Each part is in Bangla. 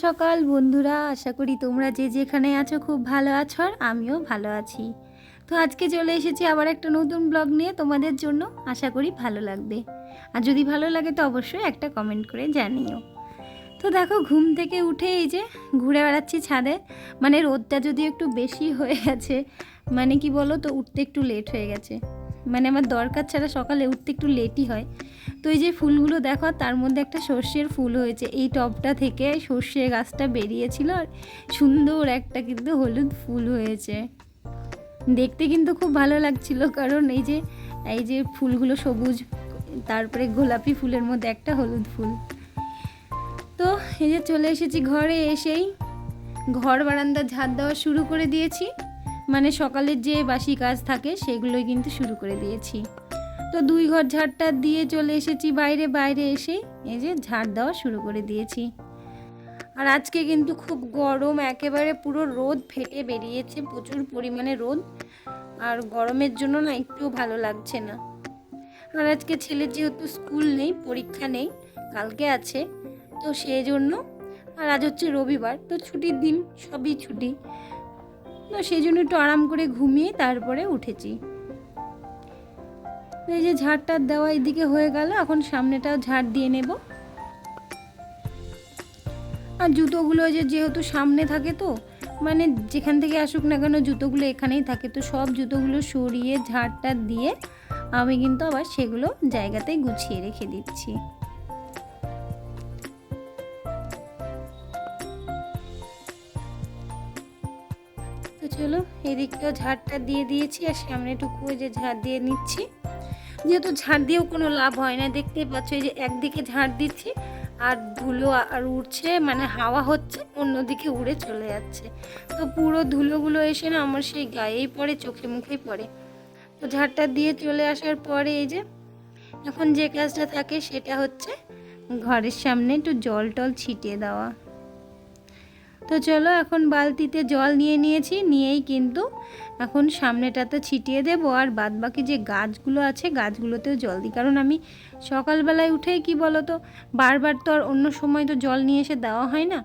সকাল বন্ধুরা, আশা করি তোমরা যে যেখানে আছো খুব ভালো আছো আর আমিও ভালো আছি। তো আজকে চলে এসেছি আবার একটা নতুন ব্লগ নিয়ে তোমাদের জন্য। আশা করি ভালো লাগবে, আর যদি ভালো লাগে তো অবশ্যই একটা কমেন্ট করে জানিও। তো দেখো, ঘুম থেকে উঠে এই যে ঘুরে বেড়াচ্ছি ছাদে। মানে রোদটা যদি একটু বেশি হয়ে গেছে, মানে কি বলো তো, উঠতে একটু লেট হয়ে গেছে। মানে আমার দরকার ছাড়া সকালে উঠতে একটু লেটই হয়। তো এই যে ফুলগুলো দেখো, তার মধ্যে একটা সর্ষের ফুল হয়েছে। এই টবটা থেকে সর্ষে গাছটা বেরিয়েছিল, আর সুন্দর একটা কিন্তু হলুদ ফুল হয়েছে। দেখতে কিন্তু খুব ভালো লাগছিল, কারণ এই যে ফুলগুলো সবুজ, তারপরে গোলাপি ফুলের মধ্যে একটা হলুদ ফুল। তো এই যে চলে এসেছি ঘরে, এসেই ঘর বারান্দা ঝাড় দেওয়া শুরু করে দিয়েছি। মানে সকালের যে বাসি কাজ থাকে সেগুলোই কিন্তু শুরু করে দিয়েছি। তো দুই ঘর ঝাড়টা দিয়ে চলে এসেছি বাইরে এসেই এই যে ঝাড় দেওয়া শুরু করে দিয়েছি। আর আজকে কিন্তু খুব গরম, একেবারে পুরো রোদ ফেটে বেরিয়েছে, প্রচুর পরিমাণে রোদ। আর গরমের জন্য না একটু ভালো লাগছে না। আর আজকে ছেলের যেহেতু স্কুল নেই, পরীক্ষা নেই, কালকে আছে, তো সেই জন্য। আর আজ হচ্ছে রবিবার, তো ছুটির দিন, সবই ছুটি, তো সেই জন্য একটু আরাম করে ঘুমিয়ে তারপরে উঠেছি। এই যে ঝাড়টার দেওয়া এদিকে হয়ে গেল, এখন সামনেটাও ঝাড় দিয়ে নেব। আর জুতোগুলো যেহেতু সামনে থাকে, তো মানে যেখান থেকে আসুক না কেন জুতোগুলো এখানেই থাকে, তো সব জুতোগুলো সরিয়ে ঝাড়টা দিয়ে আমি কিন্তু আবার সেগুলো জায়গাতেই গুছিয়ে রেখে দিচ্ছি। তো চলো, এদিকটাও ঝাড়টা দিয়ে দিয়েছি, আর সামনেটুকু যে ঝাড় দিয়ে নিচ্ছি। যেহেতু ঝাড় দিয়েও কোনো লাভ হয় না, দেখতেই পাচ্ছ এই যে একদিকে ঝাড় দিচ্ছি আর ধুলো আর উড়ছে, মানে হাওয়া হচ্ছে, অন্যদিকে উড়ে চলে যাচ্ছে। তো পুরো ধুলোগুলো এসে না আমার সেই গায়েই পড়ে, চোখে মুখেই পড়ে। তো ঝাড়টা দিয়ে চলে আসার পরে এই যে এখন যে কাজটা থাকে সেটা হচ্ছে ঘরের সামনে একটু জল টল ছিটিয়ে দেওয়া। তো চলো, এখন বালতিতে জল নিয়ে নিয়েছি, নিয়েই কিন্তু এখন সামনেটাতে ছিটিয়ে দেবো। আর বাদবাকি যে গাছগুলো আছে গাছগুলোতেও জল দিই, কারণ আমি সকালবেলায় উঠেই কি বলো তো, বারবার তো আর অন্য সময় তো জল নিয়ে এসে দেওয়া হয় না।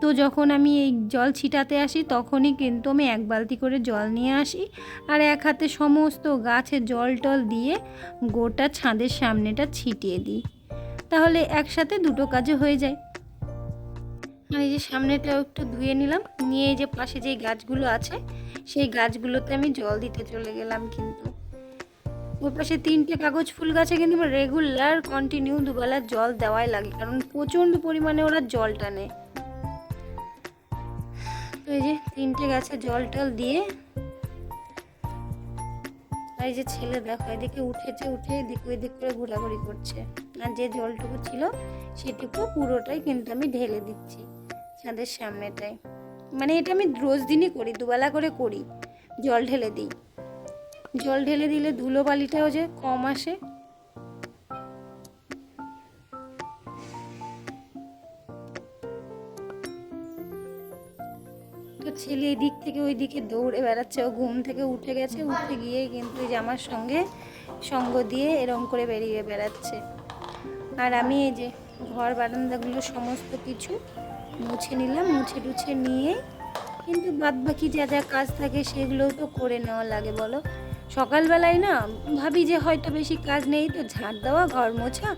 তো যখন আমি এই জল ছিটাতে আসি তখনই কিন্তু আমি এক বালতি করে জল নিয়ে আসি, আর এক হাতে সমস্ত গাছে জল টল দিয়ে গোটা ছাদের সামনেটা ছিটিয়ে দিই। তাহলে একসাথে দুটো কাজও হয়ে যায়। আর এই যে সামনেটাও একটু ধুয়ে নিলাম, নিয়ে এই যে পাশে যে গাছগুলো আছে সেই গাছগুলোতে আমি জল দিতে চলে গেলাম। কিন্তু ওর পাশে 3টে কাগজ ফুল গাছে কিন্তু রেগুলার কন্টিনিউ দুবেলা জল দেওয়াই লাগে, কারণ প্রচণ্ড পরিমাণে ওরা জল টানে। তো এই যে 3টে গাছে জল টল দিয়ে, আর এই যে ছেলে দেখো এদিকে উঠেছে, উঠে এদিক ওইদিক করে ঘোরাঘুরি করছে। আর যে জলটুকু ছিল সেটুকু পুরোটাই কিন্তু আমি ঢেলে দিচ্ছি ছাদের সামনেটায়। মানে এটা আমি রোজ দিনই করি, দুবেলা করে করি, জল ঢেলে দিই। জল ঢেলে দিলে ধুলোবালিটাও যে কম আসে। তো ছেলে এই দিক থেকে ওই দিকে দৌড়ে বেড়াচ্ছে, ও ঘুম থেকে উঠে গেছে, উঠে গিয়ে কিন্তু এই যে আমার সঙ্গে সঙ্গ দিয়ে এরম করে বেরিয়ে বেড়াচ্ছে। আর আমি এই যে ঘর বারান্দাগুলো সমস্ত কিছু মুছে নিলাম, মুছে টুছে নিয়ে কিন্তু বাদবাকি যা যা কাজ থাকে সেগুলোও তো করে নেওয়া লাগে বলো। সকালবেলায় না ভাবি যে হয়তো বেশি কাজ নেই, তো ঝাড় দেওয়া, ঘর মোছা,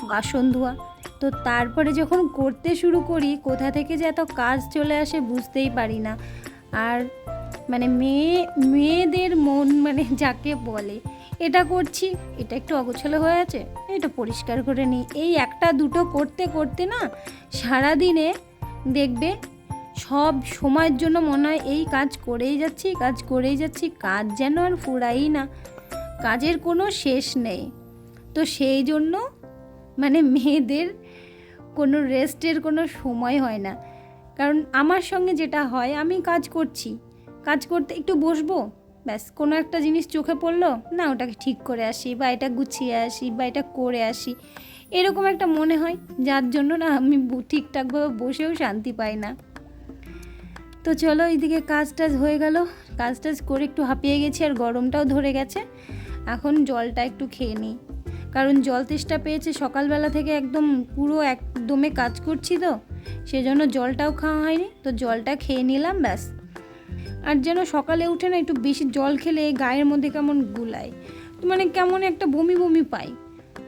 বাসন ধোয়া, তো তারপরে যখন করতে শুরু করি কোথা থেকে যে এত কাজ চলে আসে বুঝতেই পারি না। আর মানে মেয়েদের মন মানে যাকে বলে, এটা করছি, এটা একটু অগোছালো হয়ে আছে, এটা পরিষ্কার করে নিই, এই একটা দুটো করতে করতে না সারাদিনে দেখবে সব সময়ের জন্য মনে হয় এই কাজ করেই যাচ্ছি, কাজ যেন আর ফুরাই না, কাজের কোনো শেষ নেই। তো সেই জন্য মানে মেয়েদের কোনো রেস্টের কোনো সময় হয় না। কারণ আমার সঙ্গে যেটা হয়, আমি কাজ করতে একটু বসবো, ব্যাস কোনো একটা জিনিস চোখে পড়লো না, ওটাকে ঠিক করে আসি, বা এটা গুছিয়ে আসি, বা এটা করে আসি, এরকম একটা মনে হয়, যার জন্য না আমি ঠিকঠাকভাবে বসেও শান্তি পাই না। তো চলো, এইদিকে কাজ টাজ হয়ে গেল, কাজ টাজ করে একটু হাঁপিয়ে গেছি, আর গরমটাও ধরে গেছে, এখন জলটা একটু খেয়ে নিই। কারণ জল তেষ্টা পেয়েছে সকালবেলা থেকে, একদম পুরো একদমে কাজ করছি তো সেজন্য জলটাও খাওয়া হয়নি। তো জলটা খেয়ে নিলাম ব্যাস। আর যেন সকালে উঠে না একটু বেশি জল খেলে গায়ের মধ্যে কেমন গুলায়, মানে কেমন একটা বমি বমি পাই।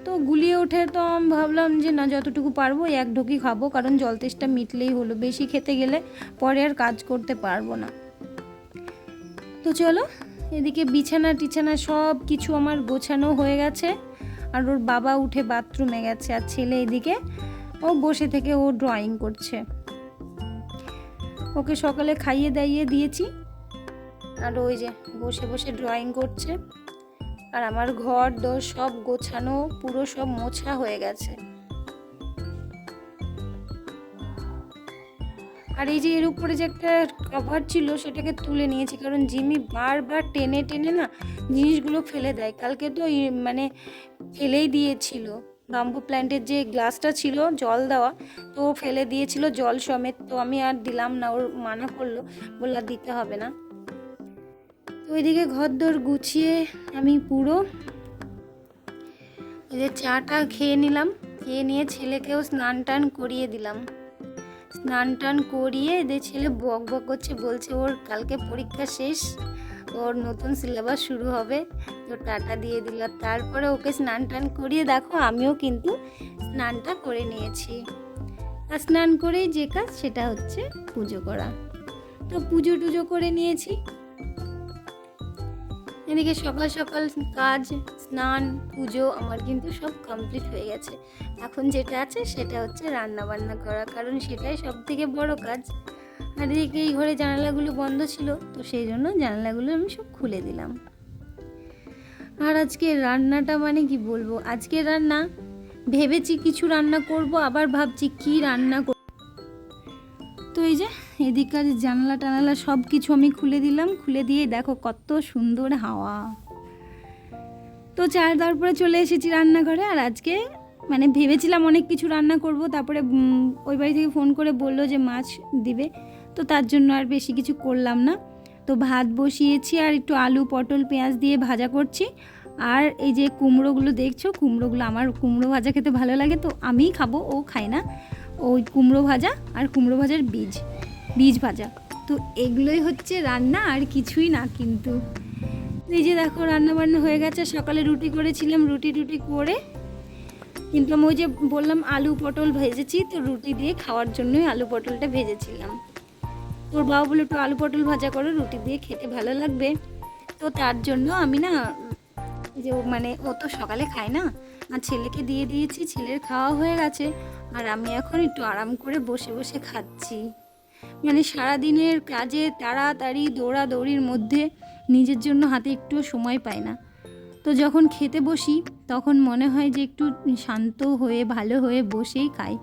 তো গুলিয়ে ওঠে, তো আমি ভাবলাম যে না, যতটুকু পারবো এক ঢোকই খাবো, কারণ জল তেষ্টা মিটলেই হলো, বেশি খেতে গেলে পরে আর কাজ করতে পারবো না। তো চলো, এদিকে বিছানা টিছানা সব কিছু আমার গোছানো হয়ে গেছে। আর ওর বাবা উঠে বাথরুমে গেছে, আর ছেলে এদিকে ও বসে থেকে ও ড্রয়িং করছে। ওকে সকালে খাইয়ে দাইয়ে দিয়েছি, আর ওই যে বসে বসে ড্রয়িং করছে। আর আমার ঘর দোর সব গোছানো, পুরো সব মোছা হয়ে গেছে। আর এই যে এর উপরে যে একটা কভার ছিল সেটাকে তুলে নিয়েছি, কারণ জিমি বারবার টেনে টেনে না জিনিসগুলো ফেলে দেয়। কালকে তো মানে ফেলেই দিয়েছিল, বাম্বু প্ল্যান্টের যে গ্লাসটা ছিল জল দেওয়া, তো ফেলে দিয়েছিল জল সমেত। তো আমি আর দিলাম না, ওর মানা করলো, বললা দিতে হবে না। তো ওইদিকে ঘর দোর গুছিয়ে আমি পুরো এই যে চাটা খেয়ে নিলাম, খেয়ে নিয়ে ছেলেকেও স্নান টান করিয়ে দিলাম। স্নান টান করিয়ে এদের ছেলে বক বক করছে, বলছে ওর কালকে পরীক্ষা শেষ, ওর নতুন সিলেবাস শুরু হবে। তো টাটা দিয়ে দিল, তারপরে ওকে স্নান টান করিয়ে দেখো আমিও কিন্তু স্নানটা করে নিয়েছি। আর স্নান করেই যে কাজ সেটা হচ্ছে পুজো করা। তো পুজো টুজো করে নিয়েছি। এদিকে সকাল সকাল কাজ, স্নান, পুজো আমার কিন্তু সব কমপ্লিট হয়ে গেছে। এখন যেটা আছে সেটা হচ্ছে রান্না বান্না করা, কারণ সেটাই সব থেকে বড় কাজ। আর এদিকে এই ঘরে জানালাগুলো বন্ধ ছিল, তো সেই জন্য জানালাগুলো আমি সব খুলে দিলাম। আর আজকে রান্নাটা মানে কি বলবো, আজকে রান্না ভেবেছি কিছু রান্না করব, আবার ভাবছি কি রান্না করব। তো এই যে এদিককার জানালা টানালা সব কিছু আমি খুলে দিলাম, খুলে দিয়ে দেখো কত সুন্দর হাওয়া। তো চার তারপরে চলে এসেছি রান্নাঘরে। আর আজকে মানে ভেবেছিলাম অনেক কিছু রান্না করব, তারপরে ওই বাড়ি থেকে ফোন করে বললো যে মাছ দিবে, তো তার জন্য আর বেশি কিছু করলাম না। তো ভাত বসিয়েছি, আর একটু আলু পটল পেঁয়াজ দিয়ে ভাজা করছি। আর এই যে কুমড়োগুলো দেখছো, কুমড়োগুলো আমার কুমড়ো ভাজা খেতে ভালো লাগে, তো আমিই খাবো, ও খায় না। ওই কুমড়ো ভাজা আর কুমড়ো ভাজার বীজ ভাজা, তো এগুলোই হচ্ছে রান্না, আর কিছুই না। কিন্তু এই যে দেখো রান্না বান্না হয়ে গেছে। সকালে রুটি করেছিলাম, রুটি করে কিন্তু আমি ওই যে বললাম আলু পটল ভেজেছি, তো রুটি দিয়ে খাওয়ার জন্যই আলু পটলটা ভেজেছিলাম। তোর বাবা বলে একটু আলু পটল ভাজা করো, রুটি দিয়ে খেতে ভালো লাগবে। তো তার জন্য আমি না, যে মানে ও তো সকালে খায় না, আর ছেলেকে দিয়ে দিয়েছি, ছেলের খাওয়া হয়ে গেছে। আর আমি এখন একটু আরাম করে বসে বসে খাচ্ছি। মানে সারাদিনের কাজে তাড়াতাড়ি দৌড়াদৌড়ির মধ্যে নিজের জন্য হাতে একটু সময় পাই না। তো যখন খেতে বসি তখন মনে হয় যে একটু শান্ত হয়ে ভালো হয়ে বসেই খাই,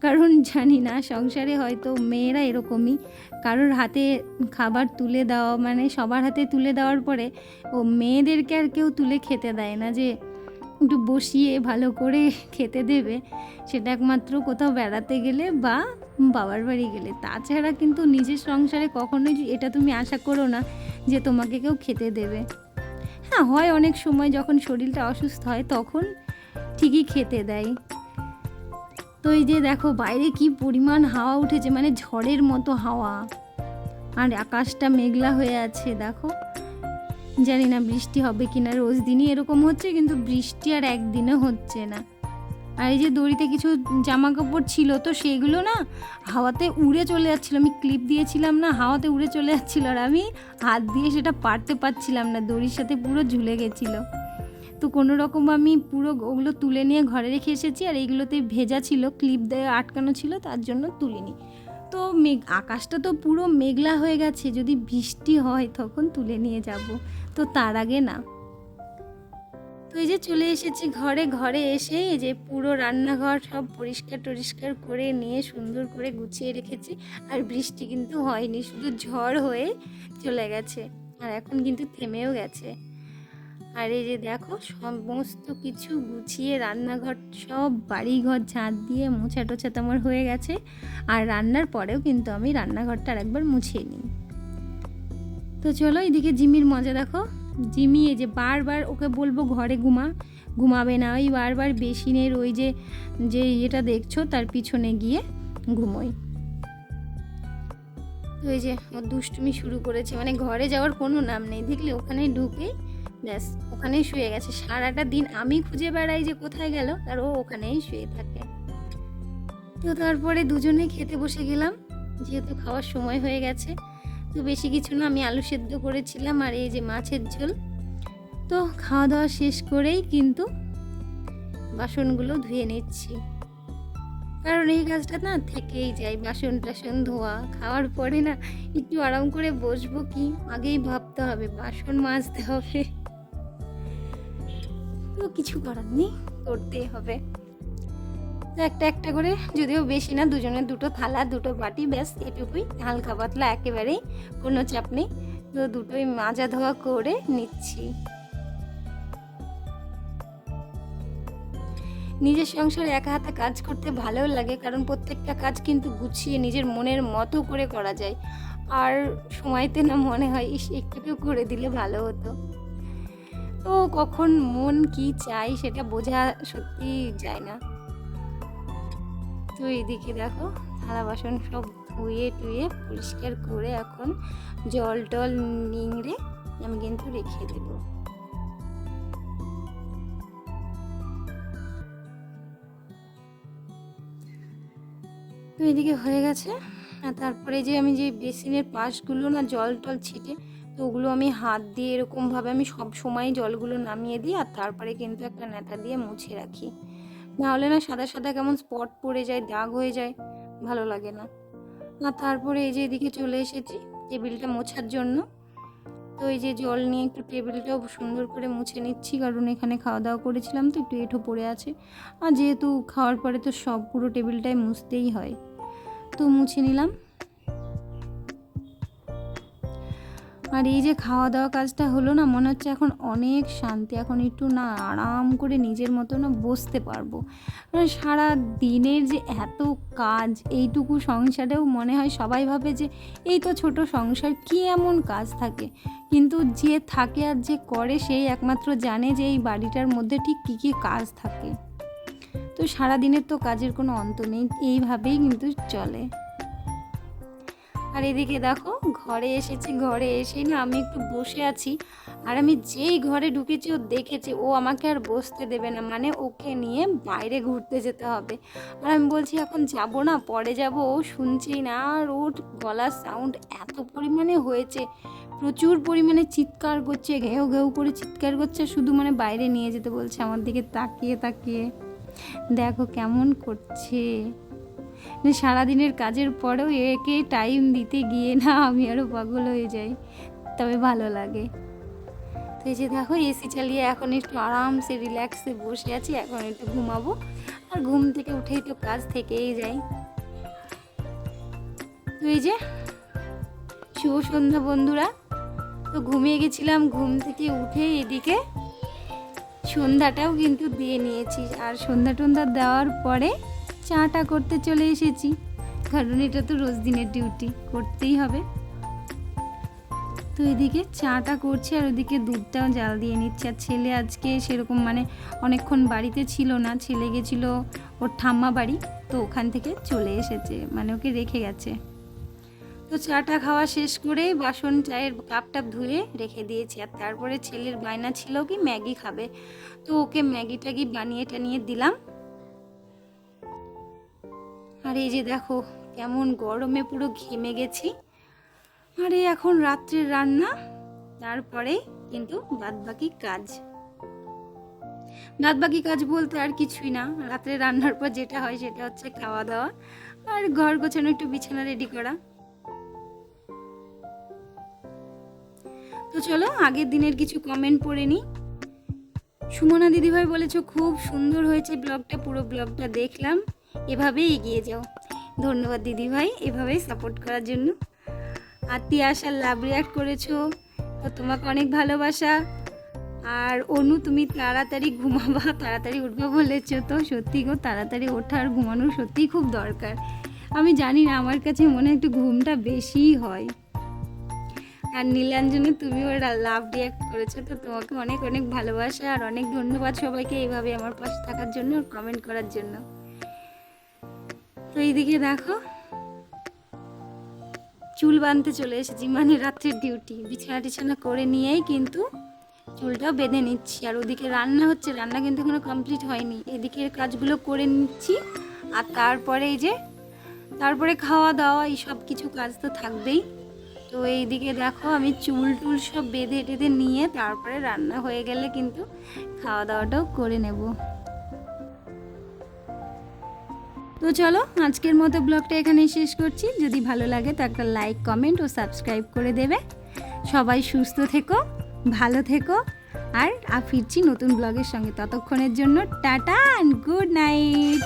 কারণ জানি না সংসারে হয়তো মেয়েরা এরকমই, কারোর হাতে খাবার তুলে দেওয়া মানে সবার হাতে তুলে দেওয়ার পরে ও মেয়েদেরকে আর কেউ তুলে খেতে দেয় না, যে একটু বসিয়ে ভালো করে খেতে দেবে। সেটা একমাত্র কোথাও বেড়াতে গেলে বা বাবার বাড়ি গেলে, তাছাড়া কিন্তু নিজের সংসারে কখনোই এটা তুমি আশা করো না যে তোমাকে কেউ খেতে দেবে। হ্যাঁ, হয় অনেক সময় যখন শরীরটা অসুস্থ হয় তখন ঠিকই খেতে দেয়। তো এই যে দেখো বাইরে কি পরিমাণ হাওয়া উঠেছে, মানে ঝড়ের মতো হাওয়া, আর আকাশটা মেঘলা হয়ে আছে। দেখো জানি না বৃষ্টি হবে কিনা, রোজ দিনই এরকম হচ্ছে, কিন্তু বৃষ্টি আর একদিনও হচ্ছে না। আর এই যে দড়িতে কিছু জামা কাপড় ছিল, তো সেগুলো না হাওয়াতে উড়ে চলে যাচ্ছিলো। আমি ক্লিপ দিয়েছিলাম না, হাওয়াতে উড়ে চলে যাচ্ছিলো, আর আমি হাত দিয়ে সেটা পারতে পারছিলাম না, দড়ির সাথে পুরো ঝুলে গেছিলো। তো কোনো রকম আমি পুরো ওগুলো তুলে নিয়ে ঘরে রেখে এসেছি। আর এইগুলোতে ভেজা ছিল, ক্লিপ দিয়ে আটকানো ছিল, তার জন্য তুলিনি। তো আকাশটা তো পুরো মেঘলা হয়ে গেছে, যদি বৃষ্টি হয় তখন তুলে নিয়ে যাব, তো তার আগে না। তো এই যে চলে এসেছি ঘরে এসে এই যে পুরো রান্নাঘর সব পরিষ্কার করে নিয়ে সুন্দর করে গুছিয়ে রেখেছি। আর বৃষ্টি কিন্তু হয়নি, শুধু ঝড় হয়ে চলে গেছে, আর এখন কিন্তু থেমেও গেছে। আর এই যে দেখো সমস্ত কিছু গুছিয়ে রান্নাঘর সব বাড়িঘর ঝাঁট দিয়ে মোছা টোছা তো আমার হয়ে গেছে। আর রান্নার পরেও কিন্তু আমি রান্নাঘরটা আর একবার মুছিয়ে নিই। তো চলো এদিকে জিমির মজা দেখো, জিমিয়ে যে বারবার ওকে বলবো ঘরে ঘুমাবে না, ওই বারবার বেসিনের ওই যে ইয়েটা দেখছো তার পিছনে গিয়ে ঘুমোই। তো এই যে ও দুষ্টুমি শুরু করেছে, মানে ঘরে যাওয়ার কোনো নাম নেই, দেখলে ওখানে ঢুকে ব্যাস ওখানেই শুয়ে গেছে। সারাটা দিন আমি খুঁজে বেড়াই যে কোথায় গেল, আর ও ওখানেই শুয়ে থাকে। তো তারপরে দুজনে খেতে বসে গেলাম, যেহেতু খাওয়ার সময় হয়ে গেছে। তো বেশি কিছু না, আমি আলু সেদ্ধ করেছিলাম আর এই যে মাছের ঝোল। তো খাওয়া দাওয়া শেষ করেই কিন্তু বাসনগুলো ধুয়ে নিচ্ছি, কারণ এই কাজটা না থেকেই যায়, বাসন টাসন ধোয়া। খাওয়ার পরে না একটু আরাম করে বসবো কি, আগেই ভাবতে হবে বাসন মাজতে হবে। তো কিছু করার নেই, করতেই হবে। তো একটা একটা করে, যদিও বেশি না, দুজনের দুটো থালা দুটো বাটি, ব্যাস এটুকুই, হালকা পাতলা, একেবারেই কোনো চাপ নেই। তো দুটোই মাজা ধোয়া করে নিচ্ছি। নিজের সংসারে একা হাতে কাজ করতে ভালোও লাগে, কারণ প্রত্যেকটা কাজ কিন্তু গুছিয়ে নিজের মনের মতো করে করা যায়। আর সময়তে না মনে হয় ইস একটু করে দিলে ভালো হতো। তো কখন মন কি চাই সেটা বোঝা সত্যি যায় না। তো এইদিকে দেখো থালা বাসন সব ধুয়ে টুয়ে পরিষ্কার করে এখন জল টল নিংড়ে আমি কিন্তু রেখে দেবো। তো এদিকে হয়ে গেছে। আর তারপরে যে আমি যে বেসিনের পাশগুলো না জল টল ছিটে, তো ওগুলো আমি হাত দিয়ে এরকমভাবে আমি সব সময় জলগুলো নামিয়ে দিই, আর তারপরে কিন্তু একটা ন্যাতা দিয়ে মুছে রাখি। নাহলে না সাদা সাদা কেমন স্পট পড়ে যায়, দাগ হয়ে যায়, ভালো লাগে না। আর তারপরে এই যে এদিকে চলে এসেছি টেবিলটা মোছার জন্য। তো এই যে জল নিয়ে একটু টেবিলটাও সুন্দর করে মুছে নিচ্ছি, কারণ এখানে খাওয়া দাওয়া করেছিলাম তো একটু এঁঠো পড়ে আছে। আর যেহেতু খাওয়ার পরে তো সব পুরো টেবিলটাই মুছতেই হয়, তো মুছে নিলাম। আর এই যে খাওয়া দাওয়া কাজটা হলো না, মনে হচ্ছে এখন অনেক শান্তি, এখন একটু না আরাম করে নিজের মতো না বসতে পারবো। মানে সারা দিনের যে এত কাজ, এইটুকু সংসারেও মনে হয় সবাই ভাবে যে এই তো ছোট সংসার, কি এমন কাজ থাকে, কিন্তু যে থাকে আর যে করে সেই একমাত্র জানে যে এই বাড়িটার মধ্যে ঠিক কী কী কাজ থাকে। তো সারা দিনের তো কাজের কোনো অন্ত নেই, এইভাবেই কিন্তু চলে। আর এদিকে দেখো ঘরে এসেছি, ঘরে এসে না আমি একটু বসে আছি, আর আমি যেই ঘরে ঢুকেছি ও দেখেছে ও আমাকে আর বসতে দেবে না, মানে ওকে নিয়ে বাইরে ঘুরতে যেতে হবে। আর আমি বলছি এখন যাব না, পরে যাব, ও শুনছেই না। আর ওর গলার সাউন্ড এত পরিমাণে হয়েছে, প্রচুর পরিমাণে চিৎকার করছে, ঘেউ ঘেউ করে চিৎকার করছে, শুধু মানে বাইরে নিয়ে যেতে বলছে। আমার দিকে তাকিয়ে তাকিয়ে দেখো কেমন করছে। সারাদিনের কাজের পরেও একে টাইম দিতে গিয়ে না আমি আরও পাগল হয়ে যাই, তবে ভালো লাগে। তো এই যে দেখো এসি চালিয়ে এখন একটু আরামসে রিল্যাক্সে বসে আছি, এখন একটু ঘুমাবো। আর ঘুম থেকে উঠেই তো কাজ থেকেই যায়। তো এই যে শুভ সন্ধ্যা বন্ধুরা। তো ঘুমিয়ে গেছিলাম, ঘুম থেকে উঠে এদিকে সন্ধ্যাটাও কিন্তু দিয়ে নিয়েছি। আর সন্ধ্যা টন্ধ্যা দেওয়ার পরে চাটা করতে চলে এসেছি, কারণ এটা তো রোজ দিনের ডিউটি, করতেই হবে। তো এদিকে চাটা করছি আর ওদিকে দুধটাও জাল দিয়ে নিচ্ছে। আর ছেলে আজকে সেরকম মানে অনেকক্ষণ বাড়িতে ছিল না, ছেলে গেছিলো ওর ঠাম্মা বাড়ি, তো ওখান থেকে চলে এসেছে, মানে ওকে রেখে গেছে। তো চাটা খাওয়া শেষ করে বাসন চায়ের কাপ টাপ ধুয়ে রেখে দিয়েছি। আর তারপরে ছেলের বায়না ছিল কি ম্যাগি খাবে, তো ওকে ম্যাগি ট্যাগি বানিয়ে টানিয়ে দিলাম। আর এই যে দেখো কেমন গরমে পুরো ঘেমে গেছি। আর এই এখন রাত্রের রান্না, তারপরে কিন্তু বাদবাকি কাজ বলতে আর কিছুই না, রাত্রে রান্নার পর যেটা হয় সেটা হচ্ছে খাওয়া দাওয়া আর ঘর গোছানো, একটু বিছানা রেডি করা। তো চলো আগের দিনের কিছু কমেন্ট পড়ে নিই। সুমনা দিদিভাই বলেছো খুব সুন্দর হয়েছে ব্লগটা, পুরো ব্লগটা দেখলাম, এভাবেই এগিয়ে যাও। ধন্যবাদ দিদিভাই এভাবেই সাপোর্ট করার জন্য। আর তিয়াশা লাভ রিয়াক্ট করেছো, তো তোমাকে অনেক ভালোবাসা। আর অনু তুমি তাড়াতাড়ি ঘুমাবা, তাড়াতাড়ি উঠবা বলেছো, তো সত্যি গো তাড়াতাড়ি ওঠা আর ঘুমানো সত্যিই খুব দরকার। আমি জানি না, আমার কাছে মনে হয় একটু ঘুমটা বেশিই হয়। আর নীলাঞ্জনী তুমিও লাভ রিয়াক্ট করেছো, তো তোমাকে অনেক অনেক ভালোবাসা আর অনেক ধন্যবাদ সবাইকে এইভাবে আমার পাশে থাকার জন্য, কমেন্ট করার জন্য। তো এইদিকে দেখো চুল বাঁধতে চলে এসেছি, মানে রাত্রির ডিউটি, বিছানা টিছানা করে নিয়েই কিন্তু চুলটাও বেঁধে নিচ্ছি। আর ওদিকে রান্না হচ্ছে, রান্না কিন্তু এখনো কমপ্লিট হয়নি, এদিকের কাজগুলো করে নিচ্ছি। আর তারপরে খাওয়া দাওয়া এই সব কিছু কাজ তো থাকবেই। তো এইদিকে দেখো আমি চুল টুল সব বেঁধে টেঁধে নিয়ে তারপরে রান্না হয়ে গেলে কিন্তু খাওয়া দাওয়াটাও করে নেব। তো চলো আজকের মতো ব্লগটা এখানেই শেষ করছি। যদি ভালো লাগে তো একটা লাইক, কমেন্ট ও সাবস্ক্রাইব করে দেবে। সবাই সুস্থ থেকো, ভালো থেকো, আর ফিরছি নতুন ব্লগের সঙ্গে। ততক্ষণের জন্য টাটা অ্যান্ড গুড নাইট।